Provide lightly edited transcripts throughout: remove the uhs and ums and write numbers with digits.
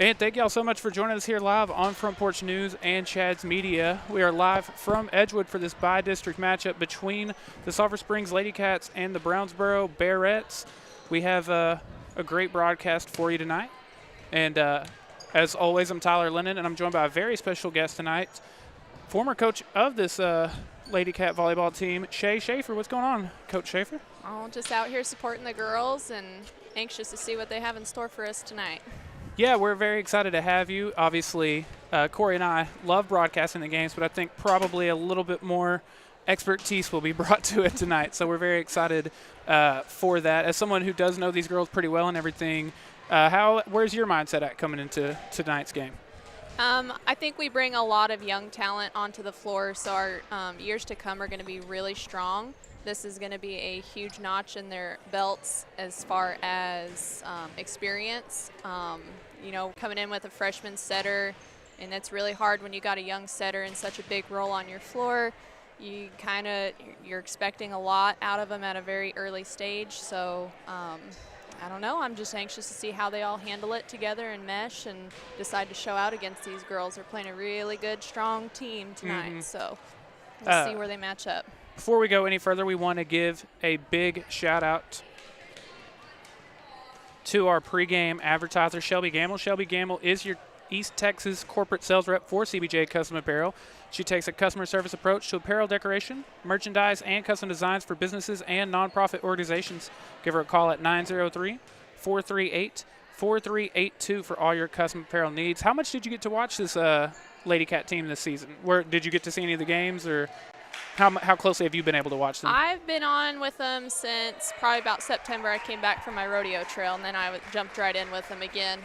And thank y'all so much for joining us here live on Front Porch News and Chad's Media. We are live from Edgewood for this bi-district matchup between the Sulphur Springs Lady Cats and the Brownsboro Bearettes. We have a great broadcast for you tonight. And as always, I'm Tyler Lennon, and I'm joined by a very special guest tonight, former coach of this Lady Cat volleyball team, Shay Schaefer. What's going on, Coach Schaefer? Oh, just out here supporting the girls and anxious to see what they have in store for us tonight. Yeah, we're very excited to have you. Obviously, Corey and I love broadcasting the games, but I think probably a little bit more expertise will be brought to it tonight. So we're very excited for that. As someone who does know these girls pretty well and everything, where's your mindset at coming into tonight's game? I think we bring a lot of young talent onto the floor, so our years to come are going to be really strong. This is going to be a huge notch in their belts as far as experience. Coming in with a freshman setter, and it's really hard when you got a young setter and such a big role on your floor. You're expecting a lot out of them at a very early stage. So I don't know. I'm just anxious to see how they all handle it together and mesh and decide to show out against these girls. They're playing a really good, strong team tonight. So we'll see where they match up. Before we go any further, we want to give a big shout-out to our pregame advertiser, Shelby Gamble. Shelby Gamble is your East Texas corporate sales rep for CBJ Custom Apparel. She takes a customer service approach to apparel decoration, merchandise, and custom designs for businesses and nonprofit organizations. Give her a call at 903-438-4382 for all your custom apparel needs. How much did you get to watch this Lady Cat team this season? Did you get to see any of the games, or how closely have you been able to watch them? I've been on with them since probably about September. I came back from my rodeo trail, and then I jumped right in with them again.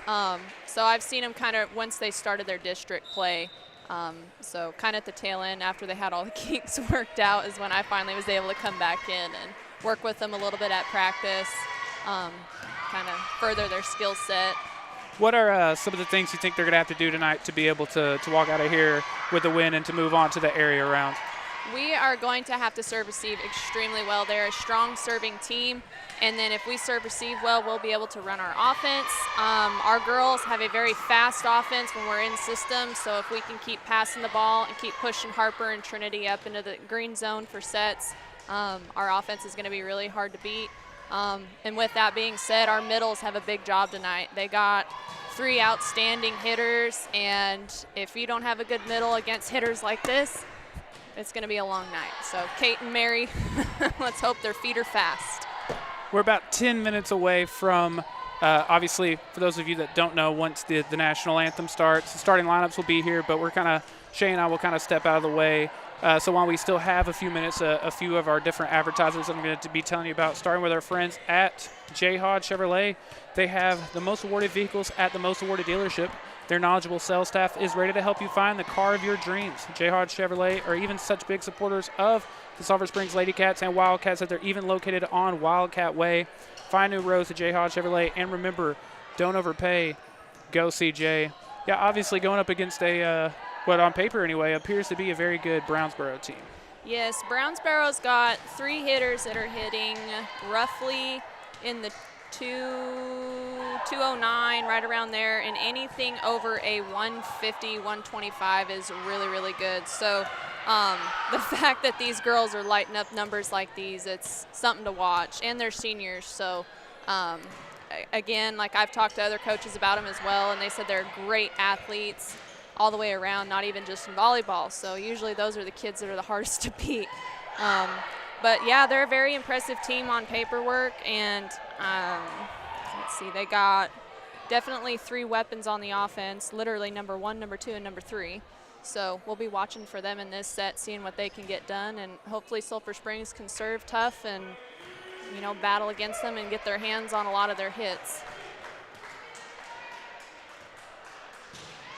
So I've seen them kind of once they started their district play. So kind of at the tail end after they had all the kinks worked out is when I finally was able to come back in and work with them a little bit at practice, kind of further their skill set. What are some of the things you think they're going to have to do tonight to be able to walk out of here with a win and to move on to the area round? We are going to have to serve-receive extremely well. They're a strong serving team, and then if we serve-receive well, we'll be able to run our offense. Our girls have a very fast offense when we're in system, so if we can keep passing the ball and keep pushing Harper and Trinity up into the green zone for sets, our offense is going to be really hard to beat. And with that being said, our middles have a big job tonight. They got 3 outstanding hitters, and if you don't have a good middle against hitters like this, it's going to be a long night. So Kate and Mary, let's hope their feet are fast. We're about 10 minutes away from, obviously, for those of you that don't know, once the national anthem starts, the starting lineups will be here, but Shay and I will kind of step out of the way. So while we still have a few minutes, a few of our different advertisers I'm going to be telling you about, starting with our friends at J. Hodge Chevrolet. They have the most awarded vehicles at the most awarded dealership. Their knowledgeable sales staff is ready to help you find the car of your dreams. J. Hodge Chevrolet are even such big supporters of the Sulphur Springs Lady Cats and Wildcats that they're even located on Wildcat Way. Find new roads at J. Hodge Chevrolet, and remember, don't overpay. Go CJ. Yeah, obviously going up against what on paper anyway appears to be a very good Brownsboro team. Yes, Brownsboro's got 3 hitters that are hitting roughly in the 209, right around there, and anything over a 150, 125 is really, really good. So the fact that these girls are lighting up numbers like these, it's something to watch, and they're seniors. So again, like I've talked to other coaches about them as well, and they said they're great athletes all the way around, not even just in volleyball. So usually those are the kids that are the hardest to beat. But yeah, they're a very impressive team on paperwork, and let's see, they got definitely 3 weapons on the offense, literally number 1, number 2, and number 3. So we'll be watching for them in this set, seeing what they can get done, and hopefully Sulphur Springs can serve tough and, battle against them and get their hands on a lot of their hits.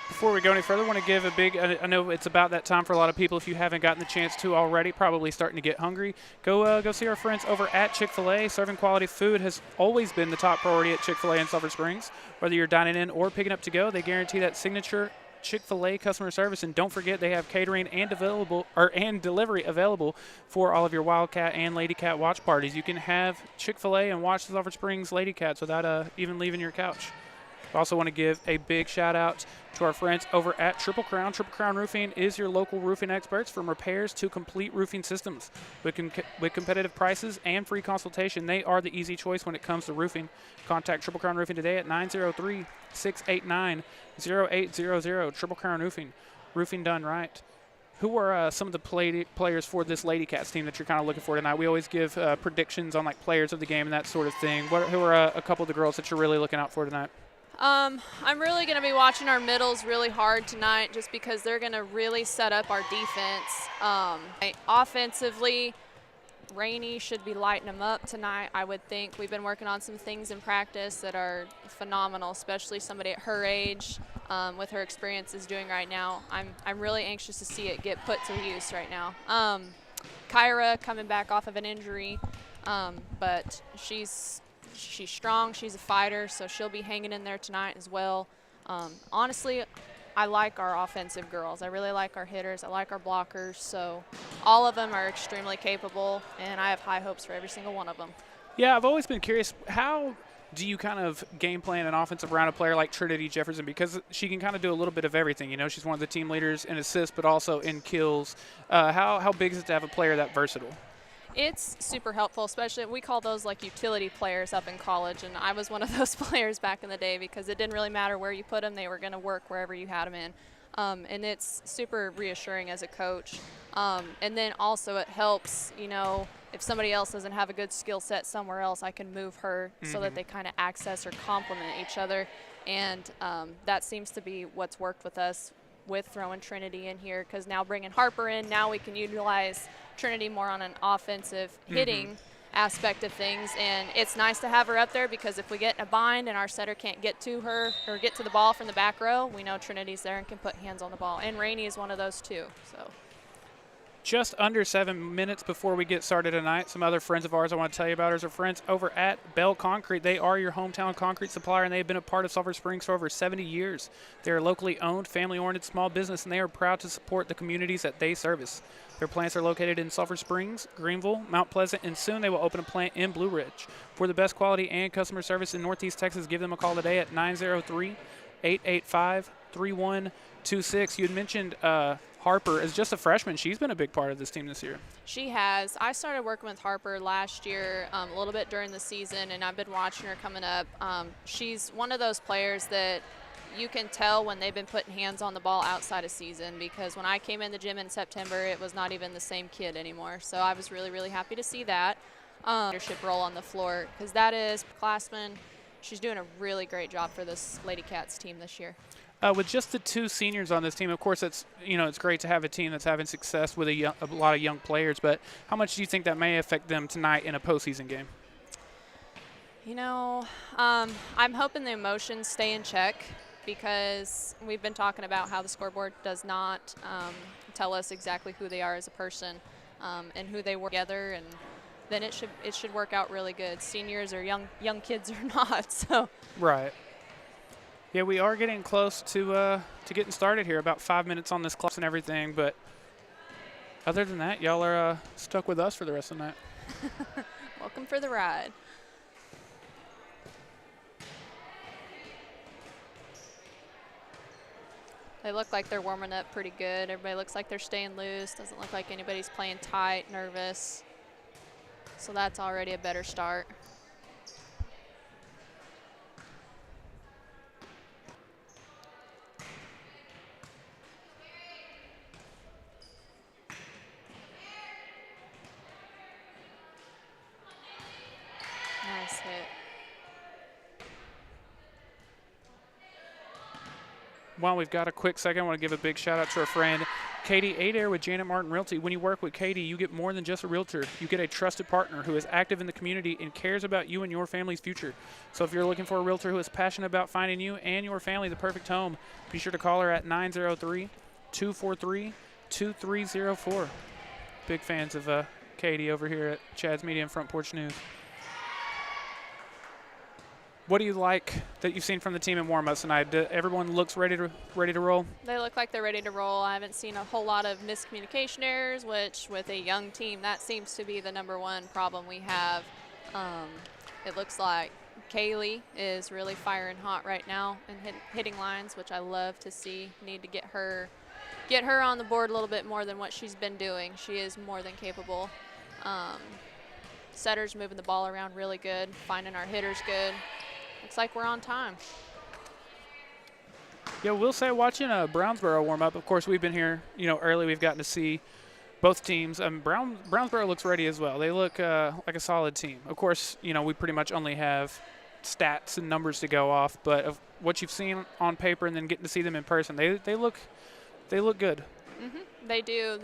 Before we go any further, I want to give a big, I know it's about that time for a lot of people. If you haven't gotten the chance to already, probably starting to get hungry, go see our friends over at Chick-fil-A. Serving quality food has always been the top priority at Chick-fil-A in Sulphur Springs. Whether you're dining in or picking up to go, they guarantee that signature Chick-fil-A customer service. And don't forget, they have catering and delivery available for all of your Wildcat and Lady Cat watch parties. You can have Chick-fil-A and watch the Sulphur Springs Lady Cats without even leaving your couch. We also want to give a big shout out to our friends over at Triple Crown. Triple Crown Roofing is your local roofing experts from repairs to complete roofing systems. With competitive prices and free consultation, they are the easy choice when it comes to roofing. Contact Triple Crown Roofing today at 903-689-0800. Triple Crown Roofing, roofing done right. Who are some of the players for this Lady Cats team that you're kind of looking for tonight? We always give predictions on like players of the game and that sort of thing. Who are a couple of the girls that you're really looking out for tonight? I'm really going to be watching our middles really hard tonight just because they're going to really set up our defense. Offensively, Rainey should be lighting them up tonight, I would think. We've been working on some things in practice that are phenomenal, especially somebody at her age with her experience is doing right now. I'm really anxious to see it get put to use right now. Kyra coming back off of an injury, but she's strong, she's a fighter, so she'll be hanging in there tonight as well. Honestly, I like our offensive girls. I really like our hitters. I like our blockers. So all of them are extremely capable, and I have high hopes for every single one of them. Yeah, I've always been curious, how do you kind of game plan an offensive around a player like Trinity Jefferson? Because she can kind of do a little bit of everything. You know, she's one of the team leaders in assists, but also in kills. How big is it to have a player that versatile? It's super helpful, especially we call those like utility players up in college, and I was one of those players back in the day because it didn't really matter where you put them, they were going to work wherever you had them in. And it's super reassuring as a coach. And then also it helps, you know, if somebody else doesn't have a good skill set somewhere else, I can move her so that they kind of access or complement each other. And that seems to be what's worked with us with throwing Trinity in here, because now bringing Harper in, now we can utilize Trinity more on an offensive hitting aspect of things. And it's nice to have her up there because if we get in a bind and our setter can't get to her or get to the ball from the back row, we know Trinity's there and can put hands on the ball. And Rainey is one of those too. So. Just under 7 minutes before we get started tonight, some other friends of ours I want to tell you about is our friends over at Bell Concrete. They are your hometown concrete supplier, and they've been a part of Sulphur Springs for over 70 years. They're a locally owned, family-oriented small business, and they are proud to support the communities that they service. Their plants are located in Sulphur Springs, Greenville, Mount Pleasant, and soon they will open a plant in Blue Ridge. For the best quality and customer service in Northeast Texas, give them a call today at 903-885-3126. You had mentioned Harper is just a freshman. She's been a big part of this team this year. She has. I started working with Harper last year, a little bit during the season, and I've been watching her coming up. She's one of those players that you can tell when they've been putting hands on the ball outside of season, because when I came in the gym in September, it was not even the same kid anymore. So I was really, really happy to see that leadership role on the floor, because that is classman. She's doing a really great job for this Lady Cats team this year. With just the two seniors on this team, of course, it's great to have a team that's having success with a lot of young players. But how much do you think that may affect them tonight in a postseason game? You know, I'm hoping the emotions stay in check, because we've been talking about how the scoreboard does not tell us exactly who they are as a person and who they work together, and then it should work out really good. Seniors or young kids or not, so. Right. Yeah, we are getting close to getting started here. About 5 minutes on this clock and everything. But other than that, y'all are stuck with us for the rest of the night. Welcome for the ride. They look like they're warming up pretty good. Everybody looks like they're staying loose. Doesn't look like anybody's playing tight, nervous. So that's already a better start. Nice hit. While we've got a quick second, I want to give a big shout out to our friend Katie Adair with Janet Martin Realty. When you work with Katie, you get more than just a realtor. You get a trusted partner who is active in the community and cares about you and your family's future. So if you're looking for a realtor who is passionate about finding you and your family the perfect home, be sure to call her at 903-243-2304. Big fans of Katie over here at Chad's Media and Front Porch News. What do you like that you've seen from the team in warm-ups tonight? Everyone looks ready to roll? They look like they're ready to roll. I haven't seen a whole lot of miscommunication errors, which with a young team, that seems to be the #1 problem we have. It looks like Kaylee is really firing hot right now and hitting lines, which I love to see. Need to get her on the board a little bit more than what she's been doing. She is more than capable. Setter's moving the ball around really good, finding our hitters good. Looks like we're on time. Yeah, we'll say watching Brownsboro warm up. Of course, we've been here, early. We've gotten to see both teams. Brownsboro looks ready as well. They look like a solid team. Of course, we pretty much only have stats and numbers to go off, but of what you've seen on paper and then getting to see them in person, they look good. They do.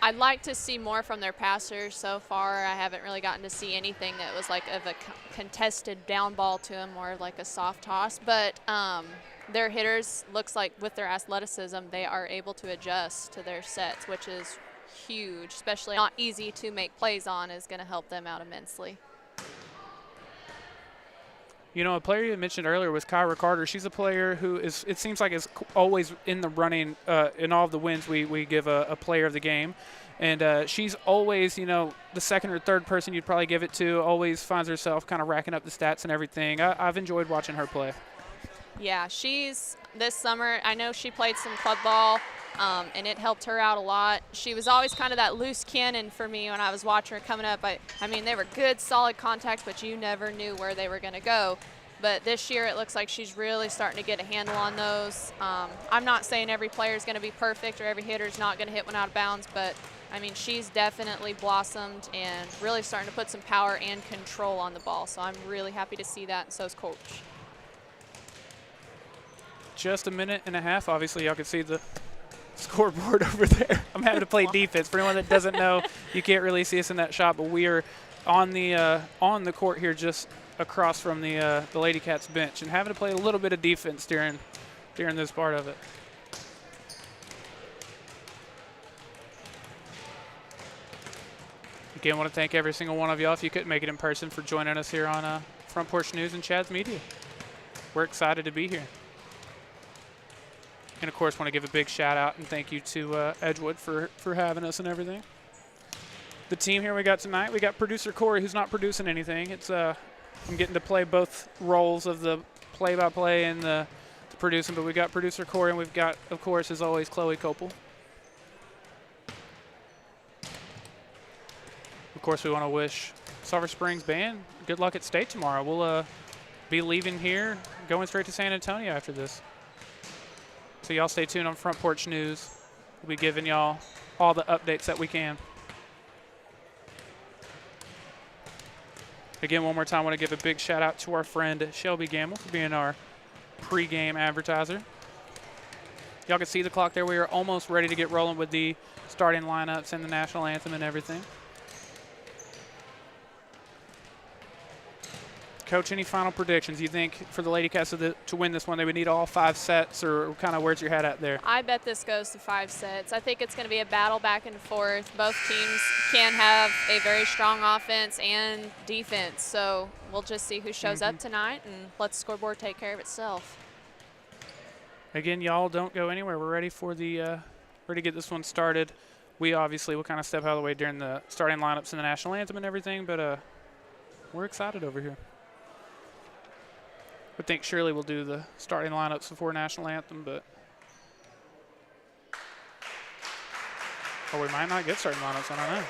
I'd like to see more from their passers. So far, I haven't really gotten to see anything that was like of a contested down ball to them, more like a soft toss. But their hitters, looks like with their athleticism, they are able to adjust to their sets, which is huge, especially not easy to make plays on, is going to help them out immensely. A player you mentioned earlier was Kyra Carter. She's a player who it seems like is always in the running. In all of the wins, we give a player of the game. And she's always, the second or third person you'd probably give it to, always finds herself kind of racking up the stats and everything. I've enjoyed watching her play. Yeah, this summer, I know she played some club ball, and it helped her out a lot. She was always kind of that loose cannon for me when I was watching her coming up. I mean, they were good, solid contacts, but you never knew where they were going to go. But this year, it looks like she's really starting to get a handle on those. I'm not saying every player is going to be perfect or every hitter is not going to hit one out of bounds, but, I mean, she's definitely blossomed and really starting to put some power and control on the ball. So I'm really happy to see that, and so is Coach. Just a minute and a half. Obviously, y'all can see the scoreboard over there. I'm having to play defense. For anyone that doesn't know, you can't really see us in that shot, but we are on the court here, just across from the Lady Cats bench, and having to play a little bit of defense during this part of it. Again, I want to thank every single one of y'all, if you couldn't make it in person, for joining us here on Front Porch News and Chad's Media. We're excited to be here. And, of course, want to give a big shout-out and thank you to Edgewood for having us and everything. The team here we got tonight, we got producer Corey, who's not producing anything. I'm getting to play both roles of the play-by-play and the producing, but we got producer Corey, and we've got, of course, as always, Chloe Copel. Of course, we want to wish Sulphur Springs Band good luck at state tomorrow. We'll be leaving here, going straight to San Antonio after this. So y'all stay tuned on Front Porch News. We'll be giving y'all all the updates that we can. Again, one more time, I want to give a big shout out to our friend Shelby Gamble for being our pregame advertiser. Y'all can see the clock there. We are almost ready to get rolling with the starting lineups and the national anthem and everything. Coach, any final predictions? You think for the Lady Cats to win this one, they would need all 5 sets, or kind of where's your head at there? I bet this goes to 5 sets. I think it's going to be a battle back and forth. Both teams can have a very strong offense and defense, so we'll just see who shows up tonight and let the scoreboard take care of itself. Again, y'all don't go anywhere. We're ready for ready to get this one started. We obviously will kind of step out of the way during the starting lineups and the national anthem and everything, but we're excited over here. I think Shirley will do the starting lineups before national anthem, but we might not get starting lineups. I don't know.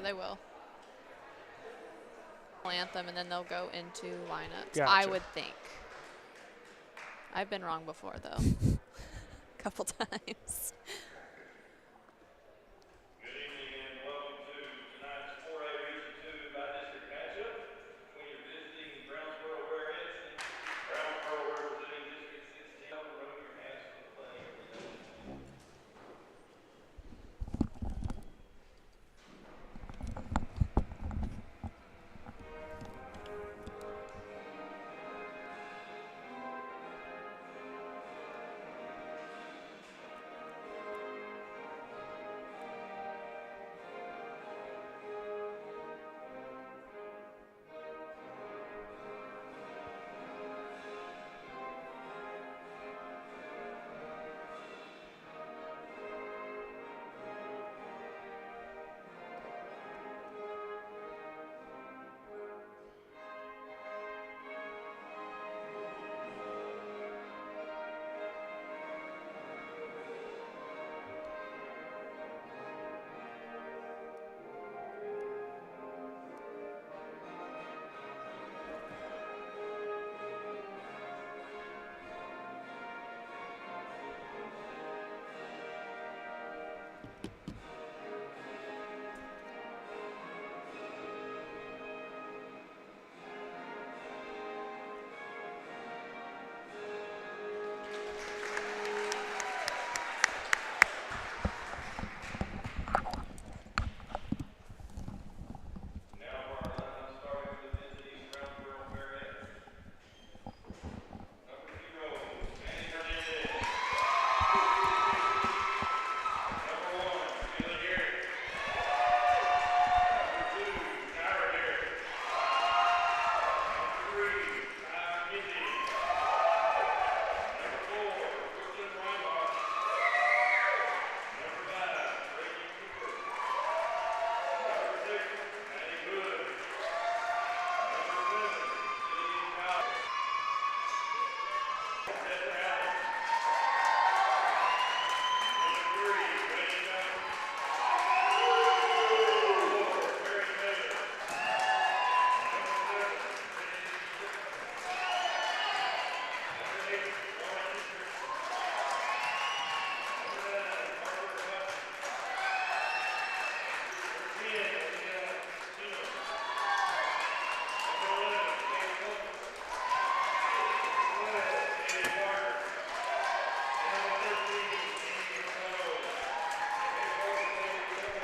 They will. Anthem, and then they'll go into lineups. Gotcha. I would think. I've been wrong before, though. A couple times.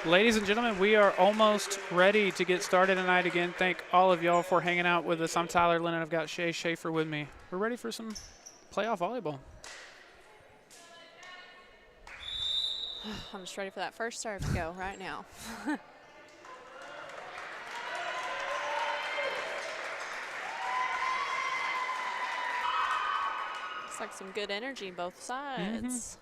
Ladies and gentlemen, we are almost ready to get started tonight again. Thank all of y'all for hanging out with us. I'm Tyler Lennon. I've got Shay Schaefer with me. We're ready for some playoff volleyball. I'm just ready for that first serve to go right now. Looks like some good energy both sides.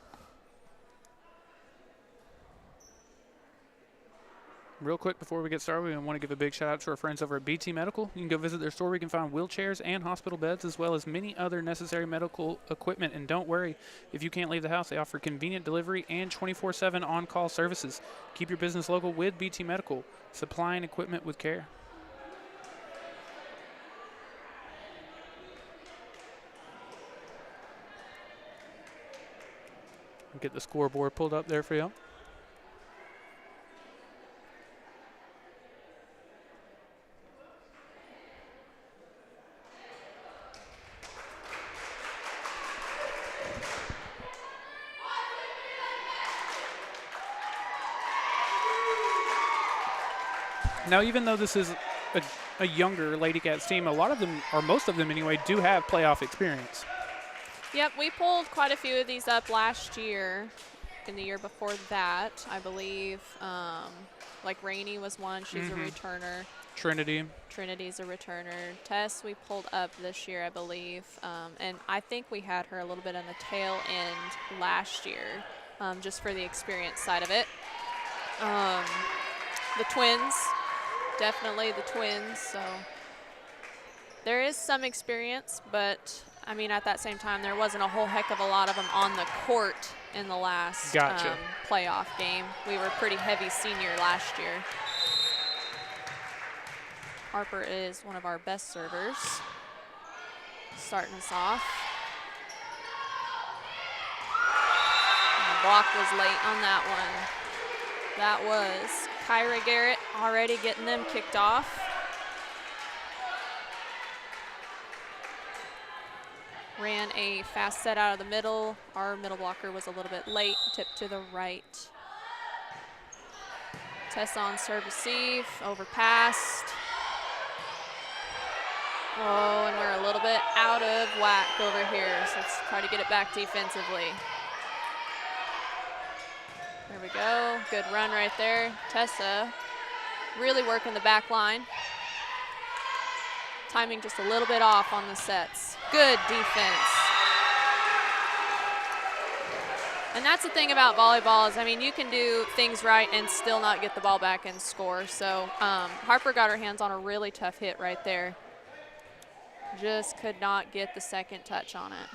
Real quick before we get started, we want to give a big shout out to our friends over at BT Medical. You can go visit their store where you can find wheelchairs and hospital beds as well as many other necessary medical equipment. And don't worry, if you can't leave the house, they offer convenient delivery and 24/7 on-call services. Keep your business local with BT Medical, supplying equipment with care. Get the scoreboard pulled up there for you. Now, even though this is a younger Lady Cats team, a lot of them, or most of them anyway, do have playoff experience. Yep, we pulled quite a few of these up last year. In the year before that, I believe, like Rainey was one. She's a returner. Trinity's a returner. Tess we pulled up this year, I believe. And I think we had her a little bit on the tail end last year, just for the experience side of it. The twins, definitely the twins. So there is some experience, but I mean, at that same time, there wasn't a whole heck of a lot of them on the court in the last playoff game. We were pretty heavy senior last year. Harper is one of our best servers, starting us off. And the block was late on that one. That was Kyra Garrett already getting them kicked off. Ran a fast set out of the middle. Our middle blocker was a little bit late, tipped to the right. Tess on serve receive, overpassed. Oh, and we're a little bit out of whack over here, so let's try to get it back defensively. There we go, good run right there. Tessa really working the back line. Timing just a little bit off on the sets. Good defense. And that's the thing about volleyball is, I mean, you can do things right and still not get the ball back and score. So Harper got her hands on a really tough hit right there. Just could not get the second touch on it.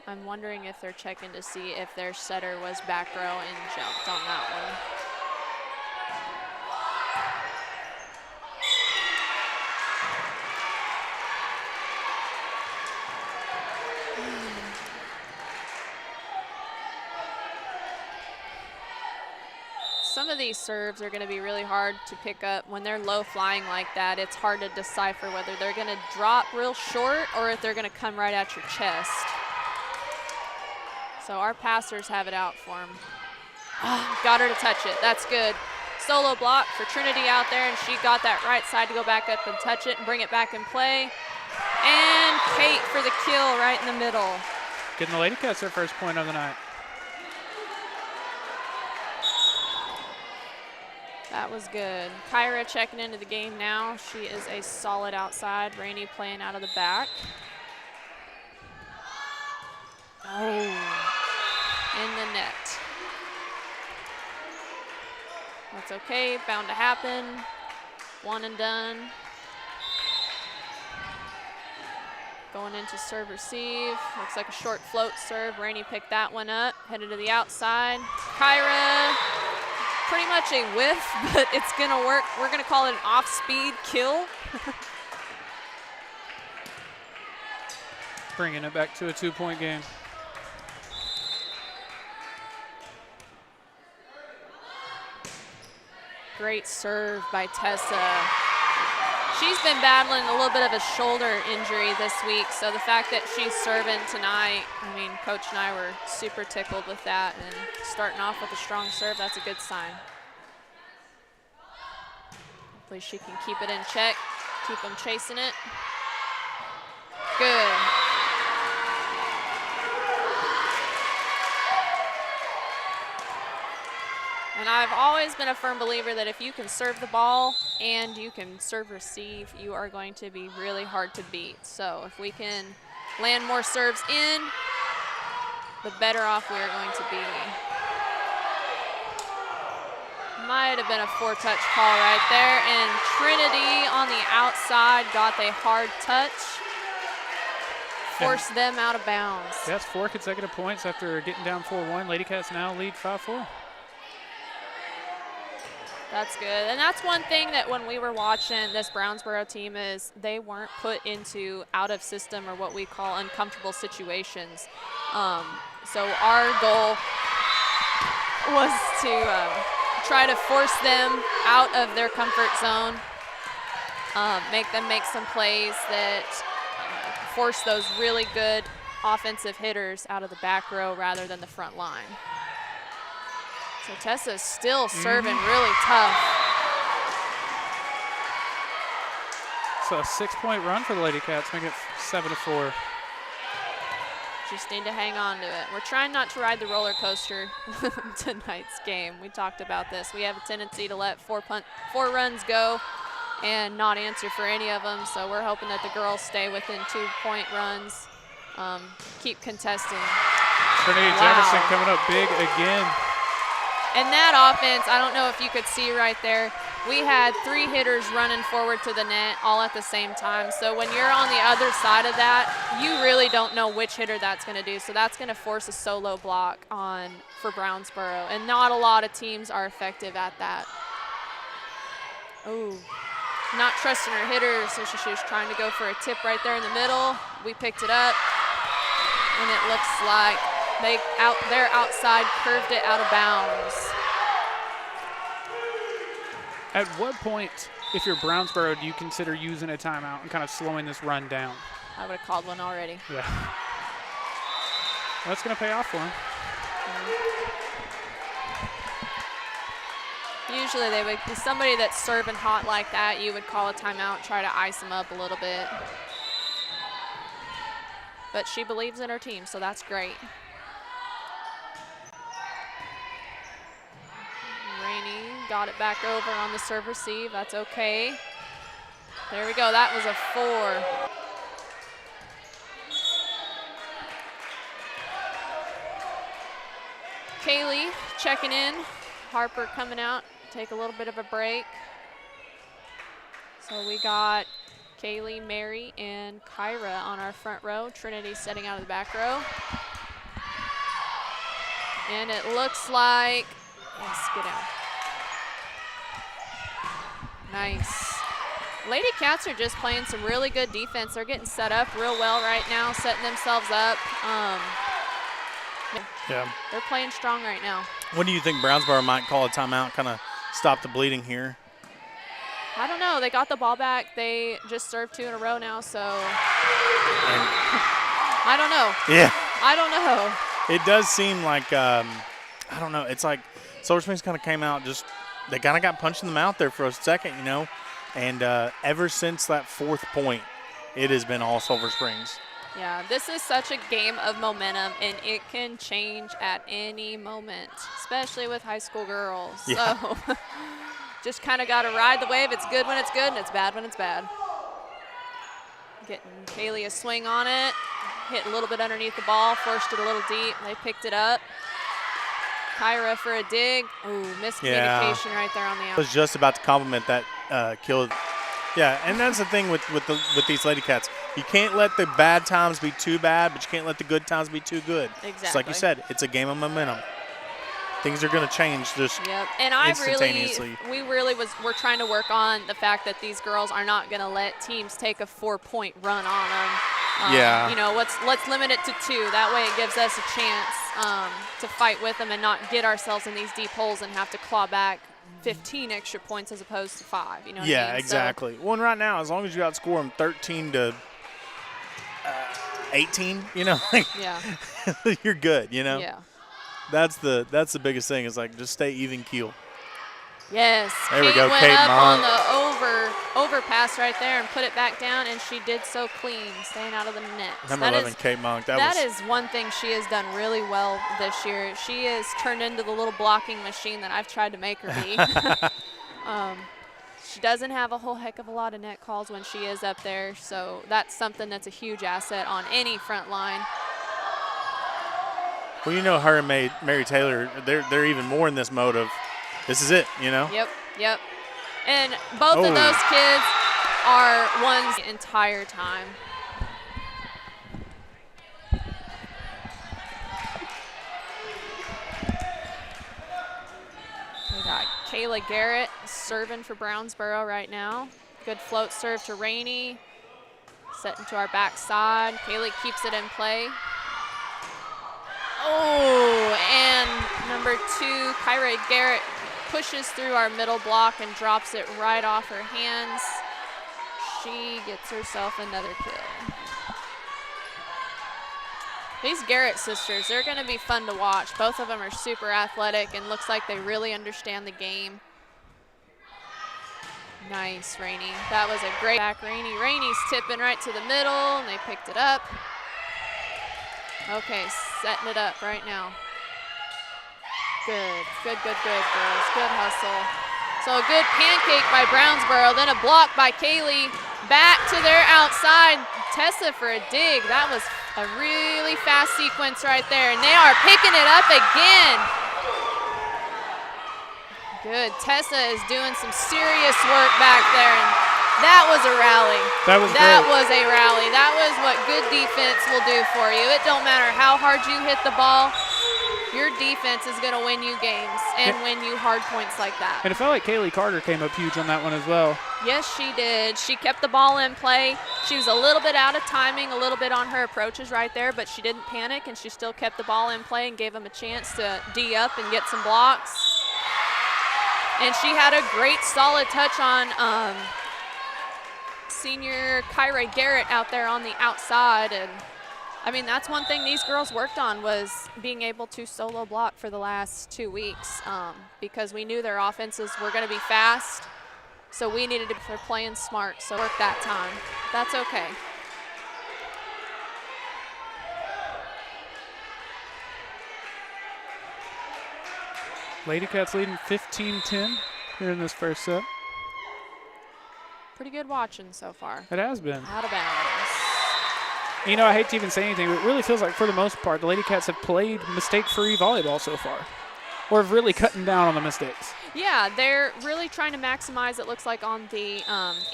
I'm wondering if they're checking to see if their setter was back row and jumped on that one. Some of these serves are going to be really hard to pick up. When they're low flying like that, it's hard to decipher whether they're going to drop real short or if they're going to come right at your chest. So our passers have it out for them. Oh, got her to touch it. That's good. Solo block for Trinity out there, and she got that right side to go back up and touch it and bring it back in play. And Kate for the kill right in the middle. Getting the Lady Cats their first point of the night. That was good. Kyra checking into the game now. She is a solid outside. Rainey playing out of the back. Oh, in the net. That's okay, bound to happen. One and done. Going into serve receive. Looks like a short float serve. Rainey picked that one up, headed to the outside. Kyra, pretty much a whiff, but it's gonna work. We're gonna call it an off-speed kill. Bringing it back to a 2-point game. Great serve by Tessa. she's been battling a little bit of a shoulder injury this week, so the fact that she's serving tonight, I mean, Coach and I were super tickled with that, and starting off with a strong serve, that's a good sign. Hopefully she can keep it in check, keep them chasing it. Good. And I've always been a firm believer that if you can serve the ball and you can serve receive, you are going to be really hard to beat. So if we can land more serves in, the better off we are going to be. Might have been a 4-touch call right there, and Trinity on the outside got a hard touch. Forced them out of bounds. That's 4 consecutive points after getting down 4-1. Lady Cats now lead 5-4. That's good. And that's one thing that when we were watching this Brownsboro team is they weren't put into out of system or what we call uncomfortable situations. So our goal was to try to force them out of their comfort zone, make them make some plays that force those really good offensive hitters out of the back row rather than the front line. So Tessa's still serving really tough. So a 6-point run for the Lady Cats, make it 7-4. Just need to hang on to it. We're trying not to ride the roller coaster tonight's game. We talked about this. We have a tendency to let four runs go and not answer for any of them. So we're hoping that the girls stay within 2-point runs, keep contesting. Trinity Jefferson coming up big again. And that offense, I don't know if you could see right there, we had 3 hitters running forward to the net all at the same time. So when you're on the other side of that, you really don't know which hitter that's going to do. So that's going to force a solo block for Brownsboro. And not a lot of teams are effective at that. Ooh, not trusting her hitter, so she was trying to go for a tip right there in the middle. We picked it up, and it looks like their outside curved it out of bounds. At what point, if you're Brownsboro, do you consider using a timeout and kind of slowing this run down? I would have called one already. Yeah. That's going to pay off for them. Usually they would, somebody that's serving hot like that, you would call a timeout, try to ice them up a little bit. But she believes in her team, so that's great. Rainey got it back over on the serve receive. That's okay. There we go. That was a 4. Kaylee checking in. Harper coming out. Take a little bit of a break. So we got Kaylee, Mary, and Kyra on our front row. Trinity setting out of the back row. And it looks like, yes, get out. Nice. Lady Cats are just playing some really good defense. They're getting set up real well right now, setting themselves up. Yeah. They're playing strong right now. When do you think Brownsboro might call a timeout, kind of stop the bleeding here? I don't know. They got the ball back. They just served 2 in a row now, so I don't know. Yeah. I don't know. It does seem like, I don't know, it's like Sulphur Springs kind of came out they kind of got punched in the mouth there for a second, you know. And ever since that 4th point, it has been all Sulphur Springs. Yeah, this is such a game of momentum, and it can change at any moment, especially with high school girls. Yeah. So just kind of got to ride the wave. It's good when it's good, and it's bad when it's bad. Getting Kaylee a swing on it. Hit a little bit underneath the ball, forced it a little deep. They picked it up. Kyra for a dig. Ooh, miscommunication right there on the I out. was just about to compliment that kill. Yeah, and that's the thing with these Lady Cats. You can't let the bad times be too bad, but you can't let the good times be too good. Exactly. Just like you said, it's a game of momentum. Things are going to change just And instantaneously. we're trying to work on the fact that these girls are not going to let teams take a 4-point run on them. Yeah. You know, let's limit it to 2. That way it gives us a chance to fight with them and not get ourselves in these deep holes and have to claw back 15 extra points as opposed to 5. You know what Yeah, I mean? exactly. Well, and right now, as long as you outscore them 13 to 18, you know, like, Yeah. you're good, you know? Yeah. That's the biggest thing is, like, just stay even keel. Yes. There we Kate go, went Kate up Monk. on the overpass right there and put it back down, and she did so clean, staying out of the net. Number 11, Kate Monk. That is one thing she has done really well this year. She has turned into the little blocking machine that I've tried to make her be. She doesn't have a whole heck of a lot of net calls when she is up there, so that's something that's a huge asset on any front line. Well, you know, her and Mary Taylor, they're even more in this mode of this is it, you know? Yep. And both of those kids are ones the entire time. We got Kayla Garrett serving for Brownsboro right now. Good float serve to Rainey. Set into our backside. Kaylee keeps it in play. Oh, and number 2, Kyra Garrett pushes through our middle block and drops it right off her hands. She gets herself another kill. These Garrett sisters, they're going to be fun to watch. Both of them are super athletic and looks like they really understand the game. Nice, Rainey. That was a great back, Rainey. Rainey's tipping right to the middle, and they picked it up. Okay, setting it up right now. Good, girls. Good hustle. So a good pancake by Brownsboro, then a block by Kaylee. Back to their outside. Tessa for a dig. That was a really fast sequence right there, and they are picking it up again. Good. Tessa is doing some serious work back there, and that was a rally. That was a rally. That was what good defense will do for you. It don't matter how hard you hit the ball. Your defense is going to win you games and win you hard points like that. And it felt like Kaylee Carter came up huge on that one as well. Yes, she did. She kept the ball in play. She was a little bit out of timing, a little bit on her approaches right there, but she didn't panic, and she still kept the ball in play and gave them a chance to D up and get some blocks. And she had a great solid touch on senior Kyra Garrett out there on the outside. And I mean, that's one thing these girls worked on, was being able to solo block for the last 2 weeks, because we knew their offenses were going to be fast. So we needed to be playing smart, so work that time. That's okay. Lady Cats leading 15-10 here in this first set. Pretty good watching so far. It has been. Out of bounds. You know, I hate to even say anything, but it really feels like for the most part, the Lady Cats have played mistake-free volleyball so far, or have really cutting down on the mistakes. Yeah, they're really trying to maximize, it looks like, on the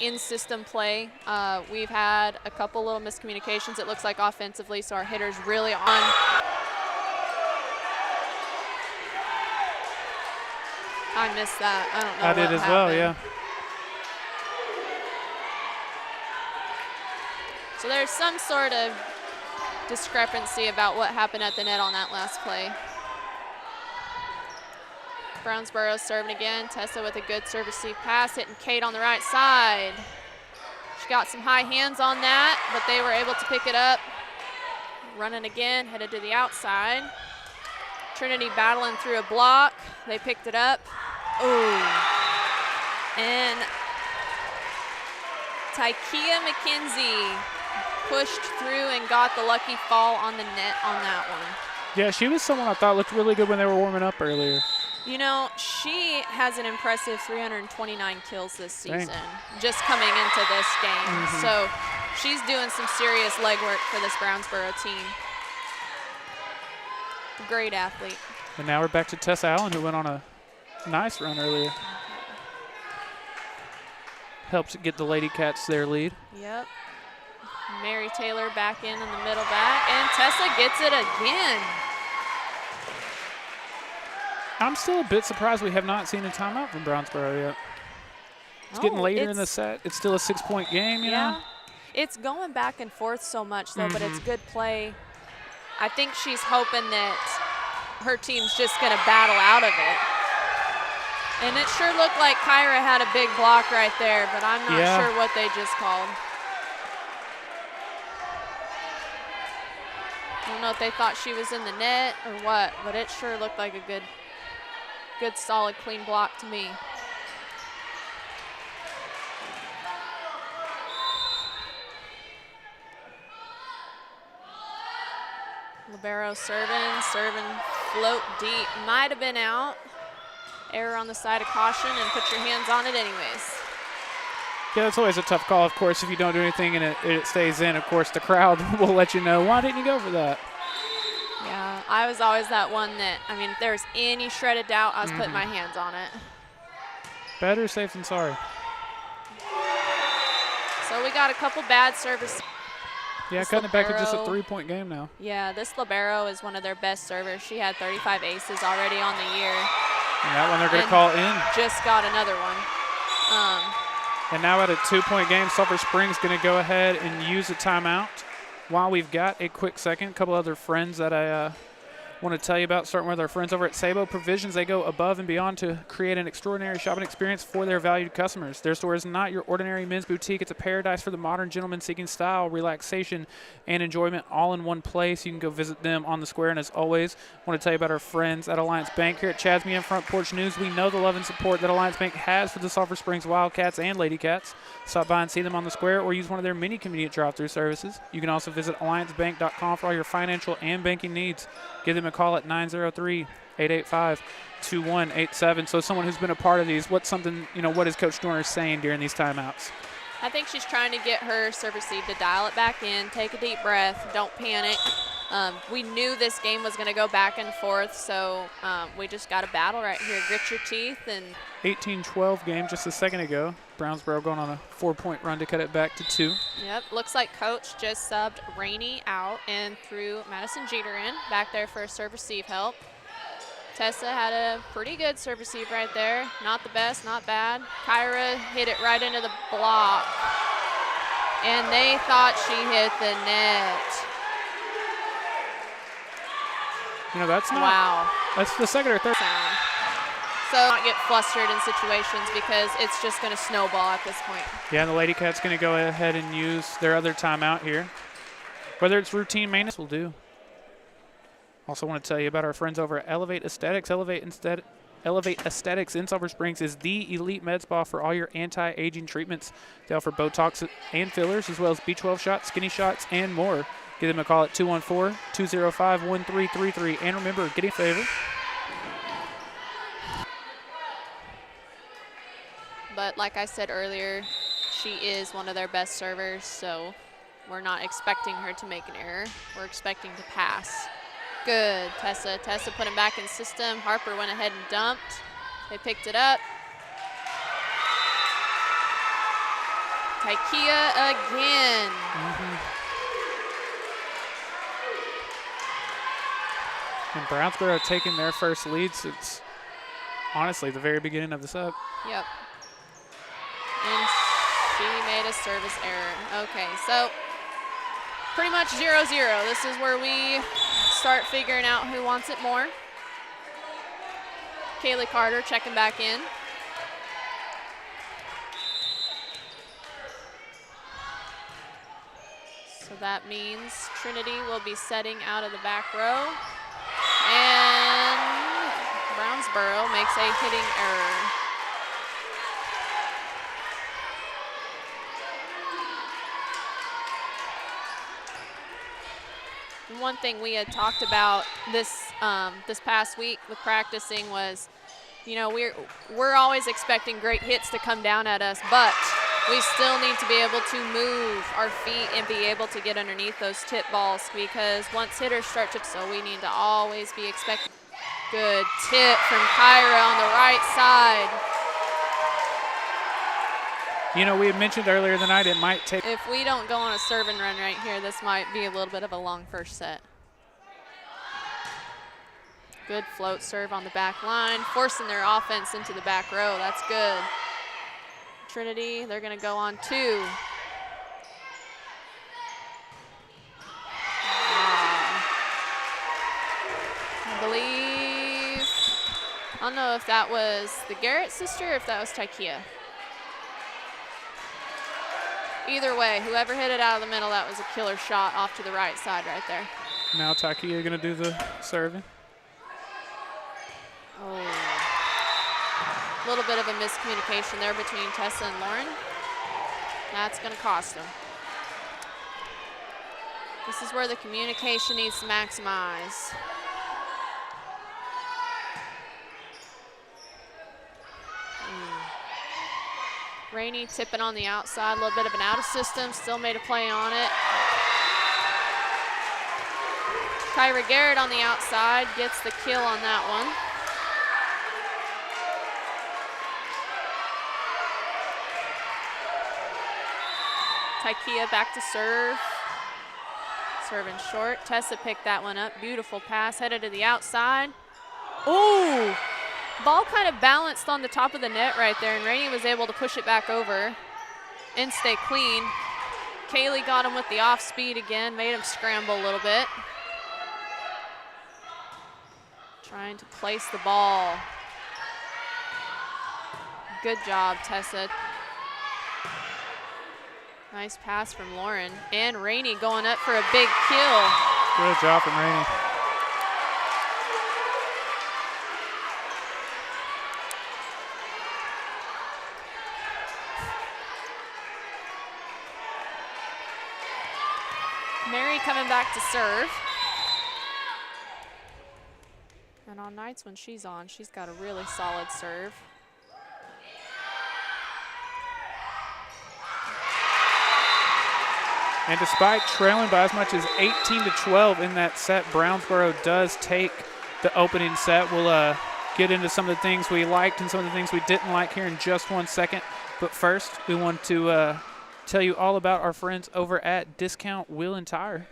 in-system play. We've had a couple little miscommunications, it looks like, offensively, so our hitters really on. I missed that. I don't know I did as well, yeah. So there's some sort of discrepancy about what happened at the net on that last play. Brownsboro serving again. Tessa with a good serve receive pass, hitting Kate on the right side. She got some high hands on that, but they were able to pick it up. Running again, headed to the outside. Trinity battling through a block. They picked it up. Ooh. And Tykia McKenzie pushed through and got the lucky fall on the net on that one. Yeah, she was someone I thought looked really good when they were warming up earlier. You know, she has an impressive 329 kills this season, Dang. just coming into this game. So she's doing some serious legwork for this Brownsboro team. Great athlete. And now we're back to Tessa Allen, who went on a nice run earlier. Helps get the Lady Cats their lead. Yep. Mary Taylor back in the middle back, and Tessa gets it again. I'm still a bit surprised we have not seen a timeout from Brownsboro yet. It's getting later in the set. It's still a 6-point game, you know? It's going back and forth so much, though, but it's good play. I think she's hoping that her team's just going to battle out of it. And it sure looked like Kyra had a big block right there, but I'm not sure what they just called. I don't know if they thought she was in the net or what, but it sure looked like a good solid, clean block to me. Libero serving, float deep. Might have been out. Error on the side of caution, and put your hands on it anyways. Yeah, that's always a tough call, of course, if you don't do anything and it stays in. Of course, the crowd will let you know, why didn't you go for that? Yeah, I was always that one that, I mean, if there was any shred of doubt, I was putting my hands on it. Better safe than sorry. So we got a couple bad services. Yeah, cutting it back to just a 3-point game now. Yeah, this Libero is one of their best servers. She had 35 aces already on the year. And that one they're going to call in. Just got another one. And now at a 2-point game, Sulphur Springs going to go ahead and use a timeout. While we've got a quick second, a couple other friends that I want to tell you about, starting with our friends over at Sabo Provisions. They go above and beyond to create an extraordinary shopping experience for their valued customers. Their store is not your ordinary men's boutique. It's a paradise for the modern gentleman seeking style, relaxation, and enjoyment all in one place. You can go visit them on the square. And as always, I want to tell you about our friends at Alliance Bank. Here at Chad's Media Front Porch News, we know the love and support that Alliance Bank has for the Sulphur Springs Wildcats and Lady Cats. Stop by and see them on the square or use one of their many convenient drive-through services. You can also visit alliancebank.com for all your financial and banking needs. Give them a call at 903-885-2187. So someone who's been a part of these, what is Coach Dorner saying during these timeouts? I think she's trying to get her serve receive to dial it back in, take a deep breath, don't panic. We knew this game was going to go back and forth, so we just got a battle right here. Grit your teeth. And 18-12 game just a second ago. Brownsboro going on a 4-point run to cut it back to 2. Yep, looks like Coach just subbed Rainey out and threw Madison Jeter in back there for a serve receive help. Tessa had a pretty good serve receive right there. Not the best, not bad. Kyra hit it right into the block. And they thought she hit the net. That's not. Wow. That's the second or third. Sound. So not get flustered in situations because it's just going to snowball at this point. Yeah, and the Lady Cats going to go ahead and use their other timeout here. Whether it's routine maintenance, will do. Also want to tell you about our friends over at Elevate Aesthetics. Elevate Aesthetics in Sulphur Springs is the elite med spa for all your anti-aging treatments. They offer Botox and fillers, as well as B12 shots, skinny shots, and more. Give them a call at 214-205-1333. And remember, get a favor. But like I said earlier, she is one of their best servers, so we're not expecting her to make an error. We're expecting to pass. Good, Tessa. Tessa put him back in system. Harper went ahead and dumped. They picked it up. Taikia again. And Brownsboro taking their first lead since, honestly, the very beginning of the sub. Yep. And she made a service error. Okay, so pretty much 0-0. This is where we start figuring out who wants it more. Kaylee Carter checking back in. So that means Trinity will be setting out of the back row. And Brownsboro makes a hitting error. One thing we had talked about this past week with practicing was, we're always expecting great hits to come down at us, but we still need to be able to move our feet and be able to get underneath those tip balls, because once hitters start to, so we need to always be expecting. Good tip from Kyra on the right side. We had mentioned earlier tonight it might take. If we don't go on a serving run right here, this might be a little bit of a long first set. Good float serve on the back line, forcing their offense into the back row. That's good. Trinity, they're going to go on 2. I believe don't know if that was the Garrett sister or if that was Tykia. Either way, whoever hit it out of the middle, that was a killer shot off to the right side right there. Now Tykia going to do the serving. Oh. A little bit of a miscommunication there between Tessa and Lauren. That's going to cost them. This is where the communication needs to maximize. Rainey tipping on the outside, a little bit of an out of system, still made a play on it. Kyra Garrett on the outside gets the kill on that one. Tykia back to serve. Serving short. Tessa picked that one up. Beautiful pass, headed to the outside. Ooh! Ball kind of balanced on the top of the net right there, and Rainey was able to push it back over and stay clean. Kaylee got him with the off speed again, made him scramble a little bit. Trying to place the ball. Good job, Tessa. Nice pass from Lauren. And Rainey going up for a big kill. Good job from Rainey. Mary coming back to serve. And on nights when she's on, she's got a really solid serve. And despite trailing by as much as 18-12 in that set, Brownsboro does take the opening set. We'll get into some of the things we liked and some of the things we didn't like here in just 1 second. But first, we want to tell you all about our friends over at Discount Wheel and Tire.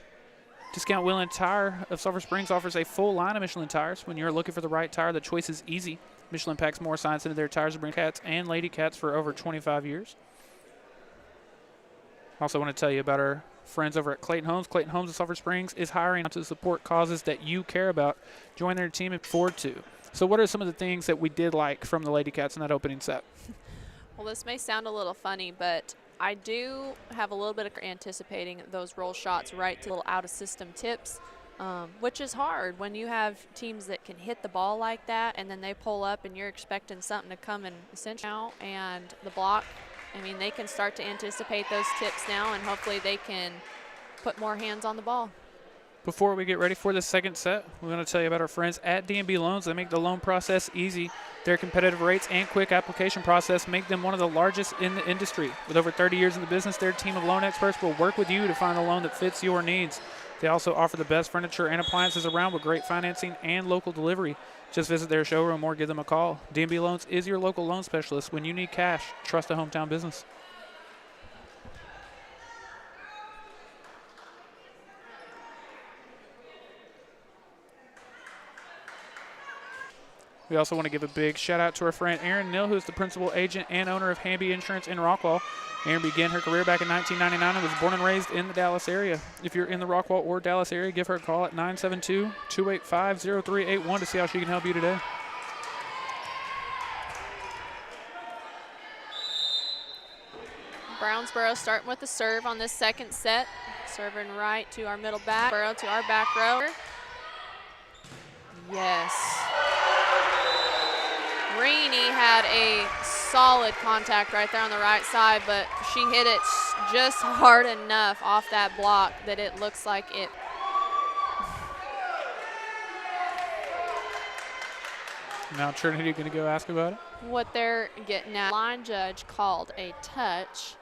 Discount Wheel and Tire of Sulphur Springs offers a full line of Michelin tires. When you're looking for the right tire, the choice is easy. Michelin packs more science into their tires to bring cats and lady cats for over 25 years. Also want to tell you about our friends over at Clayton Homes. Clayton Homes of Sulphur Springs is hiring to support causes that you care about. Join their team and forward to. So what are some of the things that we did like from the Lady Cats in that opening set? Well, this may sound a little funny, but I do have a little bit of anticipating those roll shots right to little out-of-system tips, which is hard when you have teams that can hit the ball like that and then they pull up and you're expecting something to come and essentially out and the block. I mean, they can start to anticipate those tips now, and hopefully they can put more hands on the ball. Before we get ready for the second set, we're going to tell you about our friends at D&B Loans. They make the loan process easy. Their competitive rates and quick application process make them one of the largest in the industry. With over 30 years in the business, their team of loan experts will work with you to find a loan that fits your needs. They also offer the best furniture and appliances around with great financing and local delivery. Just visit their showroom or give them a call. D&B Loans is your local loan specialist. When you need cash, trust a hometown business. We also want to give a big shout out to our friend Erin Nill, who is the principal agent and owner of Hamby Insurance in Rockwall. Erin began her career back in 1999 and was born and raised in the Dallas area. If you're in the Rockwall or Dallas area, give her a call at 972-285-0381 to see how she can help you today. Brownsboro starting with the serve on this second set. Serving right to our middle back. Brownsboro to our back row. Yes. Rainey had a solid contact right there on the right side, but she hit it just hard enough off that block that it looks like it. Now Trinity going to go ask about it. What they're getting at, line judge called a touch